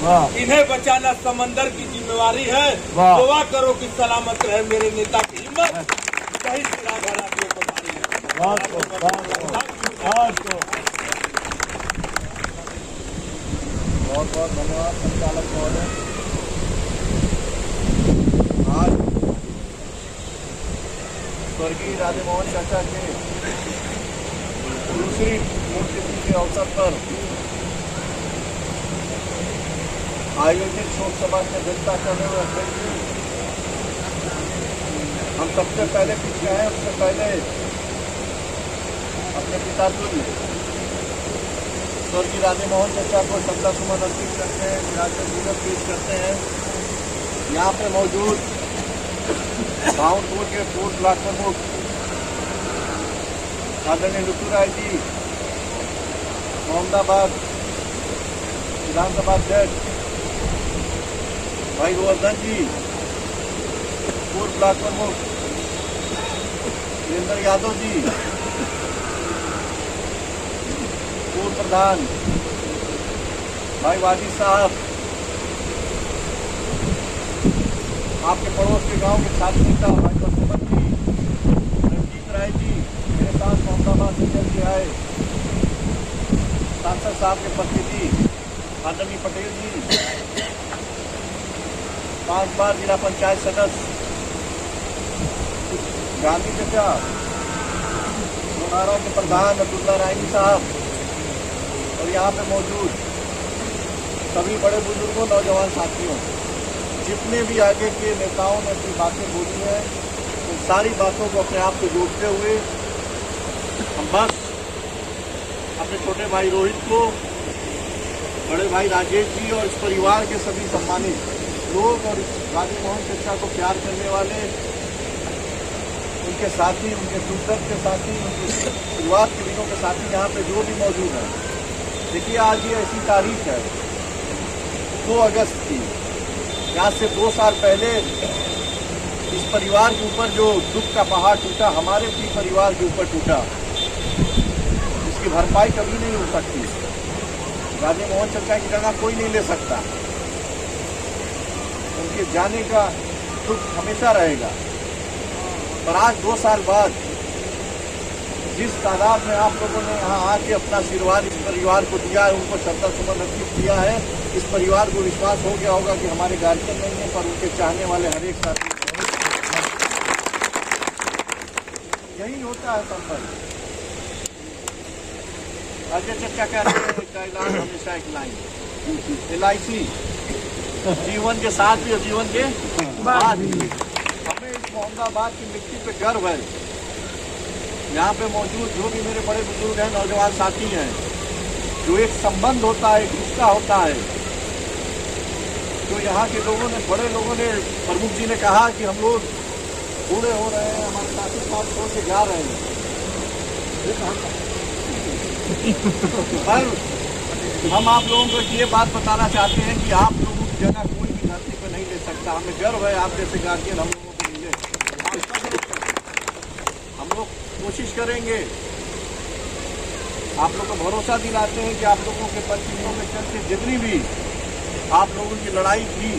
इन्हें बचाना समंदर की जिम्मेवारी है। दुआ करो कि सलामत रहे मेरे नेता की हिम्मत। सही सिरा भारतीयों को भारी है। बहुत बहुत धन्यवाद संचालक महोदय। आज स्वर्गीय राधे मोहन चाचा के दूसरी पुण्यतिथि के अवसर पर आयोजित शोक सभा की अध्यक्षता करने हुए अध्यक्ष जी, हम सबसे पहले कुछ कहें उससे पहले अपने पिता तुल्य स्वर्गीय राधे मोहन चाचा को श्रद्धासुमन अर्पित करते हैं, विरासत पूजन पेश करते हैं। यहाँ पे मौजूद भावनपुर के पूर्व ब्लॉक प्रमुख आदरणीय लुत्तू राय जी, मोहम्मदाबाद विधानसभा अध्यक्ष भाई गोवर्धन जी, पूर्व ब्लॉक प्रमुख वीरेंद्र यादव जी, पूर्व प्रधान भाई वाजी साहब, आपके पड़ोस के गांव के छात्र नेता भाई बसुमत जी, रणजीत राय जी, मेरे साथ मोहम्मदाबाद से चल के आए सांसद साहब के प्रतिनिधि आदरणीय पटेल जी, 5 बार जिला पंचायत सदस्य गांधी चाचा, मुनारा के प्रधान अब्दुल्ला रायनी साहब और यहाँ पे मौजूद सभी बड़े बुजुर्गों नौजवान साथियों, जितने भी आगे के नेताओं ने अपनी बातें बोली हैं, उन सारी बातों को अपने आप से जोड़ते हुए हम बस अपने छोटे भाई रोहित को, बड़े भाई राजेश जी और इस परिवार के सभी सम्मानित लोग और इस राधे मोहन चाचा को प्यार करने वाले उनके साथी, उनके दुर्दर्द के साथी, उनकी शुरुआत के दिनों के साथी यहाँ पे जो भी मौजूद हैं। देखिए आज ये ऐसी तारीख है 2 अगस्त की, आज से 2 साल पहले इस परिवार के ऊपर जो दुख का पहाड़ टूटा, हमारे भी परिवार के ऊपर टूटा, इसकी भरपाई कभी नहीं हो सकती। राधे मोहन चाचा की जगह कोई नहीं ले सकता। उनके जाने का दुख हमेशा रहेगा। पर आज 2 साल बाद जिस तादाद में आप लोगों ने यहाँ आके अपना आशीर्वाद इस परिवार को दिया है, उनको श्रद्धा सुमन अर्पित किया है, इस परिवार को विश्वास हो गया होगा कि हमारे गार्जियन नहीं है पर उनके चाहने वाले हर एक साथी, यही होता है संबंध। अजय चचा कह रहे हैं का ऐलान हमेशा एक लाइन LIC, जीवन के साथ भी और जीवन के बाद भी। हमें इस मोहम्मदाबाद की मिट्टी पे गर्व है। यहाँ पे मौजूद जो भी मेरे बड़े बुजुर्ग हैं, नौजवान साथी हैं, जो एक संबंध होता है, एक रिश्ता होता है, जो यहाँ के लोगों ने, बड़े लोगों ने, प्रमुख जी ने कहा कि हम लोग बूढ़े हो रहे हैं, हमारे साथी साथ छोड़ के जा रहे हैं। पर हम आप लोगों को ये बात बताना चाहते हैं कि आप लोगों की जगह कोई भी धरती पर नहीं ले सकता। हमें गर्व है आप जैसे गार्जियन हम लोगों को मिले। हम लोग कोशिश करेंगे, आप लोगों को भरोसा दिलाते हैं कि आप लोगों के परिचितों में चल के जितनी भी आप लोगों की लड़ाई थी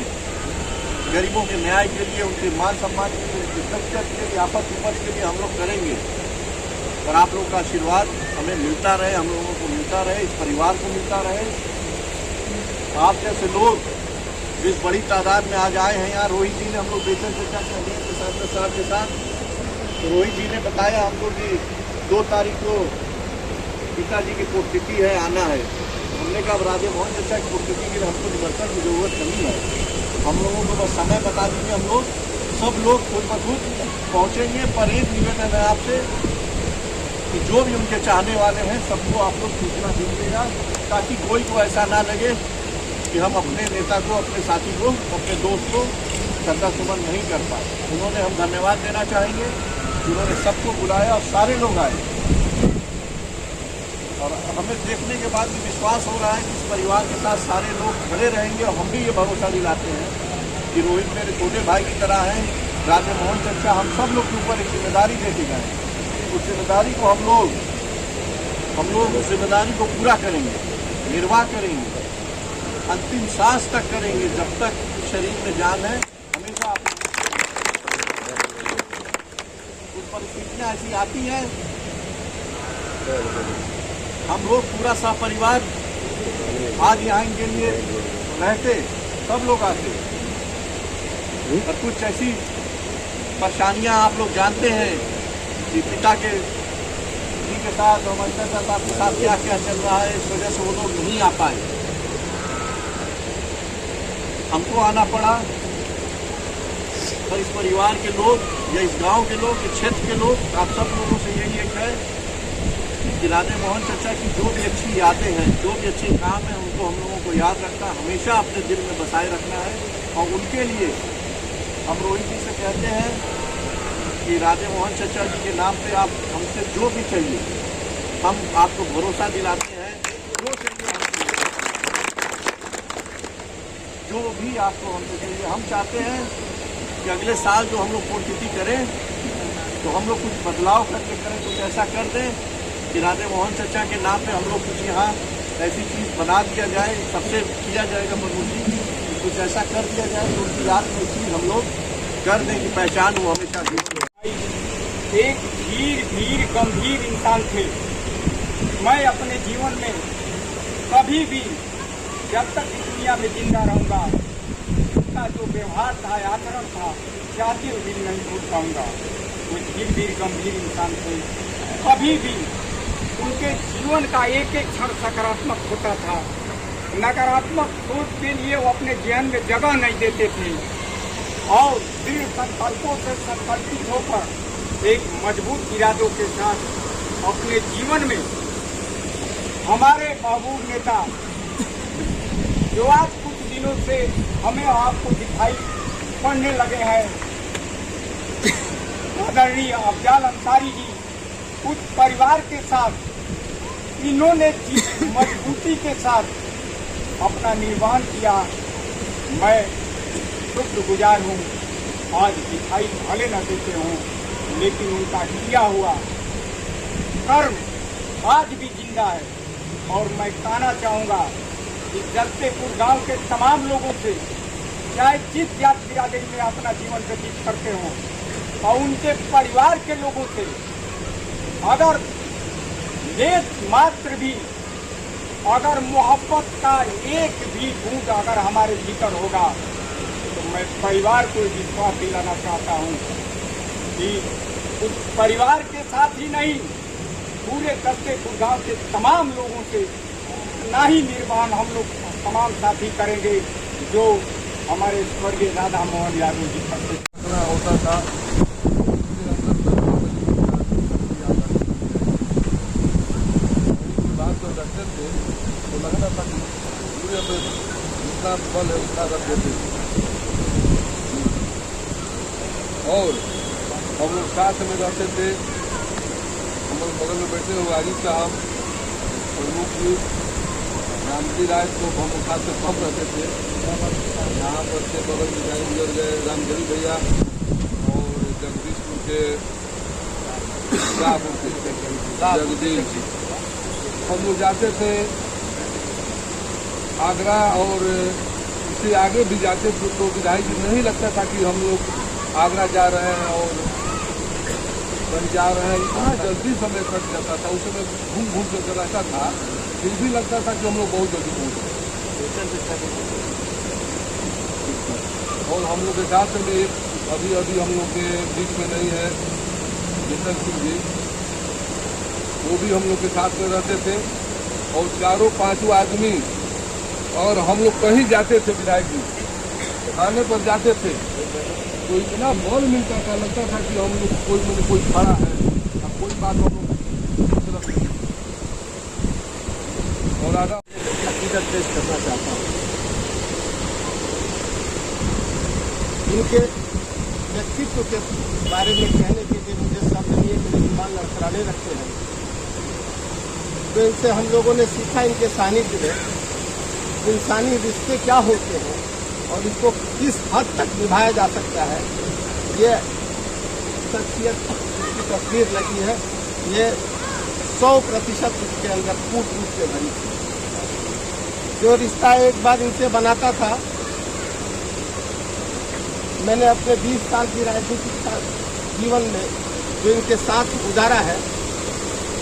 गरीबों के न्याय के लिए, उनके मान सम्मान के लिए, उनकी सच्चर के लिए, आपस विपक्ष के लिए हम लोग करेंगे। और आप लोगों का आशीर्वाद हमें मिलता रहे, हम लोगों को मिलता रहे, इस परिवार को मिलता रहे। आप जैसे लोग जिस बड़ी तादाद में आज आए हैं यहाँ, रोहित जी ने हम लोग बेचन चर्चा साहब के साथ, तो रोहित जी ने बताया हमको कि 2 तारीख को पिताजी की पुण्यतिथि है, आना है। हमने कहा राधे मोहन चाचा की पुण्यतिथि के लिए हमको निमंत्रण की जरूरत नहीं है, हम लोगों को बस समय बता दीजिए, हम लोग सब लोग खुद ब खुद पहुँचेंगे। पर एक निवेदन है आपसे कि जो भी उनके चाहने वाले हैं सबको आप लोग सूचना दीजिएगा, ताकि कोई को ऐसा ना लगे कि हम अपने नेता को, अपने साथी को, अपने दोस्त को श्रद्धा सुमन नहीं कर पाए। उन्होंने हम धन्यवाद देना चाहेंगे, उन्होंने सबको बुलाया और सारे लोग आए। और हमें देखने के बाद भी विश्वास हो रहा है कि इस परिवार के साथ सारे लोग खड़े रहेंगे। और हम भी ये भरोसा दिलाते हैं कि रोहित मेरे छोटे भाई की तरह हैं, राधे मोहन चाचा हम सब लोग के ऊपर एक जिम्मेदारी दे के गए। उस जिम्मेदारी को हम लोग उस जिम्मेदारी को पूरा करेंगे, निर्वाह करेंगे। अंतिम सांस तक करेंगे। जब तक शरीर में जान है हमेशा कुछ परिस्थितियां ऐसी आती हैं, हम लोग पूरा सपरिवार आज यहाँ इनके लिए रहते, सब लोग आते, और कुछ ऐसी परेशानियां आप लोग जानते हैं कि पिता के जी के साथ और मंत्रिता साहब के साथ क्या क्या चल रहा है, इस वजह से वो लोग नहीं आ पाए। हमको आना पड़ा, और इस परिवार के लोग या इस गांव के लोग, इस क्षेत्र के लोग, आप सब लोगों से यही एक है कि राधे मोहन चचा की जो भी अच्छी यादें हैं, जो भी अच्छे काम हैं, उनको हम लोगों को याद रखना, हमेशा अपने दिल में बसाए रखना है। और उनके लिए हम रोहित जी से कहते हैं कि राधे मोहन चचा जी के नाम पे आप हमसे जो भी चाहिए, हम आपको भरोसा दिलाते हैं। जो चाहिए हमसे, जो भी आपको हमसे चाहिए, हम चाहते हैं कि अगले साल जो हम लोग पुण्यतिथि करें तो हम लोग कुछ बदलाव करके करें, कुछ ऐसा कर दें कि राधे मोहन चचा के नाम पे हम लोग कुछ यहाँ ऐसी चीज़ बना दिया जाए, सबसे किया जाएगा प्रभु जी, कुछ ऐसा कर दिया जाए तो उनकी याद में चीज़ हम लोग कर दें कि पहचान वो हमेशा दी। एक धीर गंभीर इंसान थे। मैं अपने जीवन में कभी भी जब तक इस दुनिया में जिंदा रहूँगा उसका जो व्यवहार था, आचरण था, जाते हुए भी नहीं भूल पाऊँगा। वो धीर गंभीर इंसान थे। कभी भी उनके जीवन का एक एक क्षण सकारात्मक होता था। नकारात्मक सोच के लिए वो अपने जीवन में जगह नहीं देते थे और दृढ़ संकल्पों से संकल्पित होकर एक मजबूत इरादों के साथ अपने जीवन में हमारे महबूब नेता जो आज कुछ दिनों से हमें आपको दिखाई पड़ने लगे हैं, आदरणीय अफजाल अंसारी जी, उस परिवार के साथ इन्होंने मजबूती के साथ अपना निर्माण किया। मैं शुक्रगुजार हूँ। आज दिखाई भले न देते हों, लेकिन उनका किया हुआ कर्म आज भी जिंदा है। और मैं कहना चाहूँगा कि जगतेपुर गांव के तमाम लोगों से, चाहे जिस जात बिरादरी में अपना जीवन व्यतीत करते हों, और उनके परिवार के लोगों से अगर लेस मात्र भी अगर मोहब्बत का एक भी बूंद अगर हमारे भीतर होगा तो मैं परिवार को विश्वास दिलाना चाहता हूँ कि उस परिवार के साथ ही नहीं, पूरे जगतेपुर गांव के तमाम लोगों से ना ही निर्माण हम लोग तमाम साथी करेंगे जो हमारे स्वर्गीय राधा मोहन यादव जी करते होता था। बात जब रखते थे तो लगता था कि पूरे में जितना बल है उतना रख देते थे। और हम लोग साथ में रहते थे। हम लोग बगल में बैठे हुए आरिफ साहब, प्रमुख जी, रामजी राय को हम लोग साथ में कम रहते थे। यहाँ पर से बगल में जाए गुजर गए रामजरी भैया और जगदीशपुर के जगदीश। हम लोग जाते थे आगरा और इससे आगे भी जाते थे तो विधायक जी नहीं लगता था कि हम लोग आगरा जा रहे हैं और कहीं जा रहे हैं। इतना जल्दी समय कट जाता था, उस समय घूम घूम कर रहता था, फिर भी लगता था कि हम लोग बहुत जल्दी पहुँच गए। और हम लोग के साथ में एक अभी हम लोग के बीच में नहीं है जितन सिंह जी, वो भी हम लोग के साथ में रहते थे। और चारों पांचों आदमी, और हम लोग कहीं जाते थे विधायक जी खाने पर जाते थे तो इतना बल मिलता था, लगता था कि हम लोग कोई खड़ा है, कोई बात हम लोग। और आधा हकीकत पेश करना चाहता हूँ। इनके व्यक्तित्व के बारे में कहने के लिए मुझे शब्द नहीं है, मेरे दिमाग लड़खड़ाने लगते हैं। तो इनसे हम लोगों ने सीखा, इनके सानिध्य में इंसानी रिश्ते क्या होते हैं और इसको किस हद तक निभाया जा सकता है। ये शख्सियत की तस्वीर लगी है, ये 100% उसके अंदर पूर्ण रूप से भरी थी। जो रिश्ता एक बार इनसे बनाता था, मैंने अपने 20 साल की राजनीतिक जीवन में जो इनके साथ गुजारा है,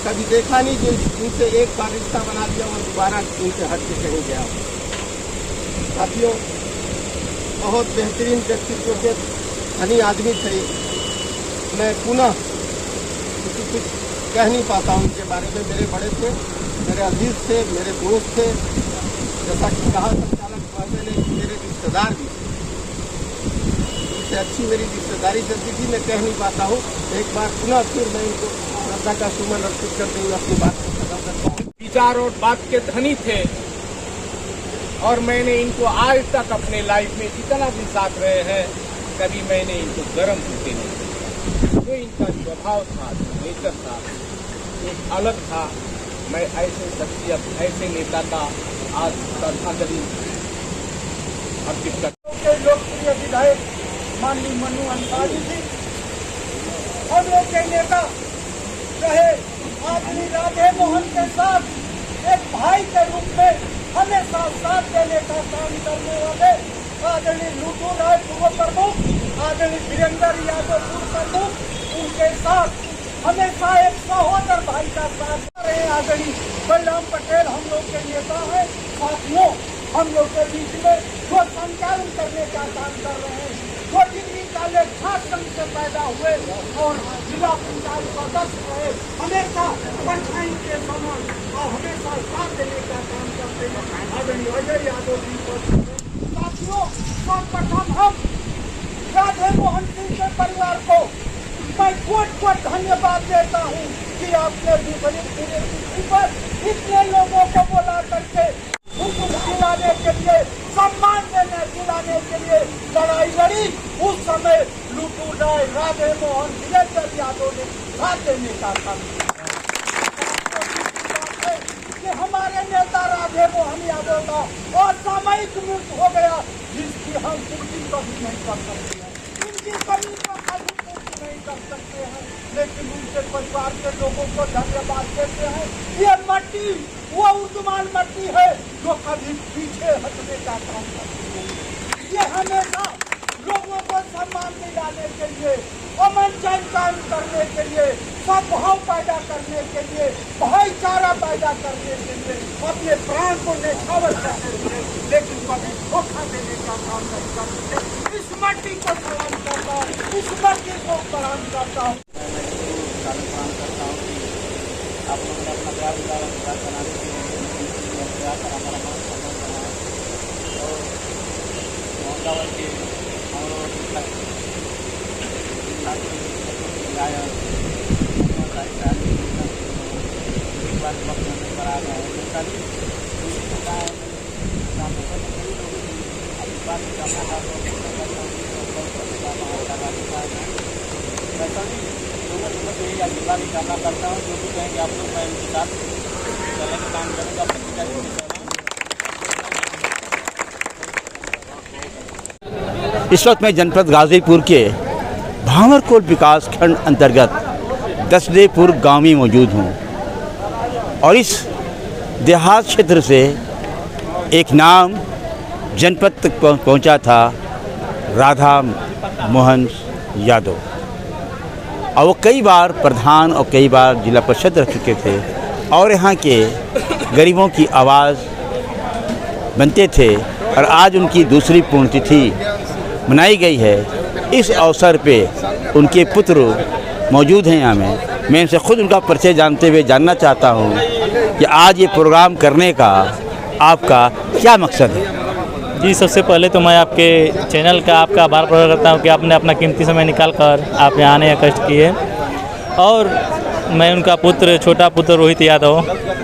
कभी देखा नहीं कि इनसे एक बार रिश्ता बना दिया और दोबारा इनसे हट के कहीं गया। साथियों, बहुत बेहतरीन व्यक्तित्व के धनी आदमी थे। मैं पुनः कुछ कह नहीं पाता हूँ उनके बारे में। मेरे बड़े थे, मेरे अजीज थे, मेरे दोस्त थे। जैसा कि कहा संचालक महोदय ने, मेरे रिश्तेदार भी, इससे अच्छी मेरी रिश्तेदारी चलती थी, मैं कह नहीं पाता हूँ। एक बार पुनः फिर मैं इनको श्रद्धा का सुमन अर्पित करते हुए अपनी बात को खत्म करता हूँ। विचार और बात के धनी थे और मैंने इनको आज तक अपने लाइफ में जितना भी साथ रहे हैं, कभी मैंने इनको गर्म होते नहीं देखा। जो इनका स्वभाव था, जो नेचर था, एक अलग था। मैं ऐसे शख्सियत, ऐसे नेता का आज श्रद्धांजलि अर्पित करता हूँ। लोकप्रिय विधायक माननीय मनु अंसारी जी, हम लोग के नेता रहे, आदमी राधे मोहन के साथ एक भाई के रूप में हमेशा साथ देने का काम करने वाले आदरणीय लुटू राय पूर्व प्रमुख, आदरणीय वीरेंद्र यादव पूर्व प्रमुख, उनके साथ हमेशा एक सहोदर भाई का साथ रहे। आदरणीय बलराम पटेल हम लोग के नेता हैं। साथियों, हम लोग के बीच में जो संचालन करने का काम कर रहे हैं, जो डिग्री कॉलेज छात्र संघ से पैदा हुए और जिला पंचायत सदस्य रहे, हमेशा परछाई के समान और हमेशा साथ देने का काम करते हैं आदरणीय अजय यादव जी को। साथियों, सर्वप्रथम हम राधे मोहन सिंह के परिवार को मैं बहुत धन्यवाद देता हूँ कि आपने दूसरी तिथि पर इतने लोगों को बुला करके उनको दिलाने के लिए, सम्मान देने दिलाने के लिए लड़ाई लड़ी। उस समय लुटू राय, राधे मोहन, वीरेंद्र यादव ने साथ देने का काम कि हमारे नेता राधे मोहन यादव का असामयिक मृत्यु हो गया, जिसकी हम पूर्ति कभी नहीं कर सकते हैं, इनकी कमी को कभी पूर्ति नहीं कर सकते हैं, लेकिन उनके परिवार के लोगों को धन्यवाद देते हैं। ये मट्टी वो उर्दमान मट्टी है जो कभी पीछे हटने का काम करती है। ये हमेशा लोगों को सम्मान दिलाने के लिए, अमन चैन कायम करने के लिए, सद्भाव पैदा करने के लिए, भाईचारा पैदा करने के लिए अपने प्राण को न्यौछावर करते थे, लेकिन कभी धोखा देने का काम नहीं करते। इस मट्टी को सलाम करता हूँ, इस मट्टी को प्रणाम करता हूँ। आप लोगों ने अपना प्यार बनाने के लिए हमारा मान सम्मान बनाया और मोहम्मदाबाद के हम लोग एक बार वक्त में करा गया है आशीर्वाद की कामना करता हूँ। जो भी कहेंगे आप लोग, मैं उनके साथ चलने का काम करूँगा। इस वक्त मैं जनपद गाजीपुर के भांवरकोट विकास खंड अंतर्गत दसदेपुर गांव में मौजूद हूँ और इस देहात क्षेत्र से एक नाम जनपद तक पहुँचा था, राधा मोहन यादव, और वो कई बार प्रधान और कई बार जिला परिषद रह चुके थे और यहाँ के गरीबों की आवाज़ बनते थे। और आज उनकी दूसरी पुण्यतिथि मनाई गई है। इस अवसर पे उनके पुत्र मौजूद हैं यहाँ में। मैं इनसे खुद उनका परिचय जानते हुए जानना चाहता हूँ कि आज ये प्रोग्राम करने का आपका क्या मकसद है। जी, सबसे पहले तो मैं आपके चैनल का आपका आभार प्रकट करता हूँ कि आपने अपना कीमती समय निकाल कर आप यहाँ आने का कष्ट किए। और मैं उनका पुत्र, छोटा पुत्र रोहित यादव,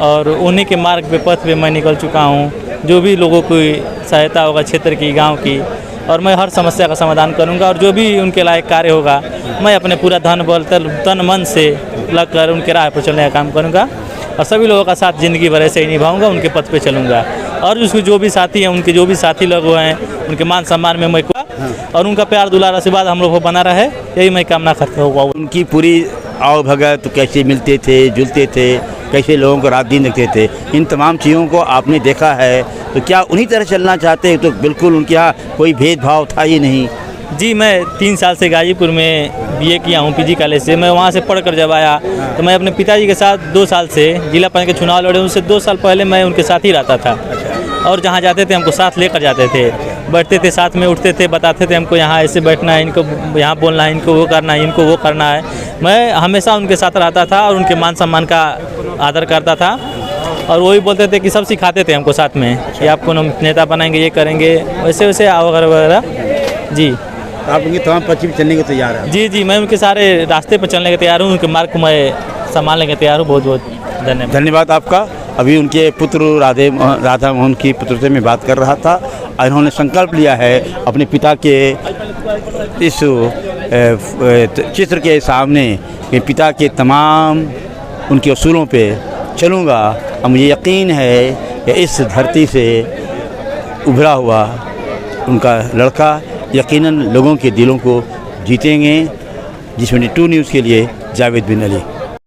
और उन्हीं के मार्ग पे, पथ पे मैं निकल चुका हूँ। जो भी लोगों की सहायता होगा क्षेत्र की, गांव की, और मैं हर समस्या का समाधान करूँगा। और जो भी उनके लायक कार्य होगा, मैं अपने पूरा धन बल तन मन से लग कर उनके राह पर चलने का काम करूँगा और सभी लोगों का साथ ज़िंदगी भर ऐसे ही निभाऊँगा, उनके पथ पे चलूँगा। और उसके जो भी साथी हैं, उनके जो भी साथी लोग हैं, उनके मान सम्मान में मैं और उनका प्यार दुलार आशीर्वाद हम लोग को बना रहे, यही मैं कामना करता हूँ। उनकी पूरी आओ भगत तो कैसे मिलते थे, जुलते थे, कैसे लोगों को रात दिन रखते थे, इन तमाम चीज़ों को आपने देखा है। तो क्या उन्हीं तरह चलना चाहते हैं? तो बिल्कुल उनके यहाँ कोई भेदभाव था ही नहीं। जी, मैं 3 साल से गाजीपुर में बीए किया हूँ पीजी कॉलेज से। मैं वहाँ से पढ़कर जब आया तो मैं अपने पिताजी के साथ 2 साल से जिला पंचायत के चुनाव लड़े, उससे 2 साल पहले मैं उनके साथ ही रहता था और जहाँ जाते थे हमको साथ लेकर जाते थे, बैठते थे साथ में, उठते थे, बताते थे हमको यहाँ ऐसे बैठना है, इनको यहाँ बोलना है, इनको वो करना है, इनको वो करना है। मैं हमेशा उनके साथ रहता था और उनके मान सम्मान का आदर करता था और वही बोलते थे कि सब सिखाते थे हमको साथ में कि आपको नेता बनाएंगे, ये करेंगे, वैसे वैसे वगैरह वगैरह। जी, आप उनके तमाम पक्ष में चलने को तैयार हैं? जी, मैं उनके सारे रास्ते पर चलने के तैयार हूँ, उनके मार्ग को मैं संभालने के तैयार हूँ। बहुत बहुत धन्यवाद। धन्यवाद आपका। अभी उनके पुत्र राधा मोहन की पुत्र से मैं बात कर रहा था। इन्होंने संकल्प लिया है अपने पिता के इस चित्र के सामने कि पिता के तमाम उनके असूलों पे चलूँगा और मुझे यकीन है कि इस धरती से उभरा हुआ उनका लड़का यकीनन लोगों के दिलों को जीतेंगे। जिस 22 न्यूज़ के लिए जावेद बिन अली।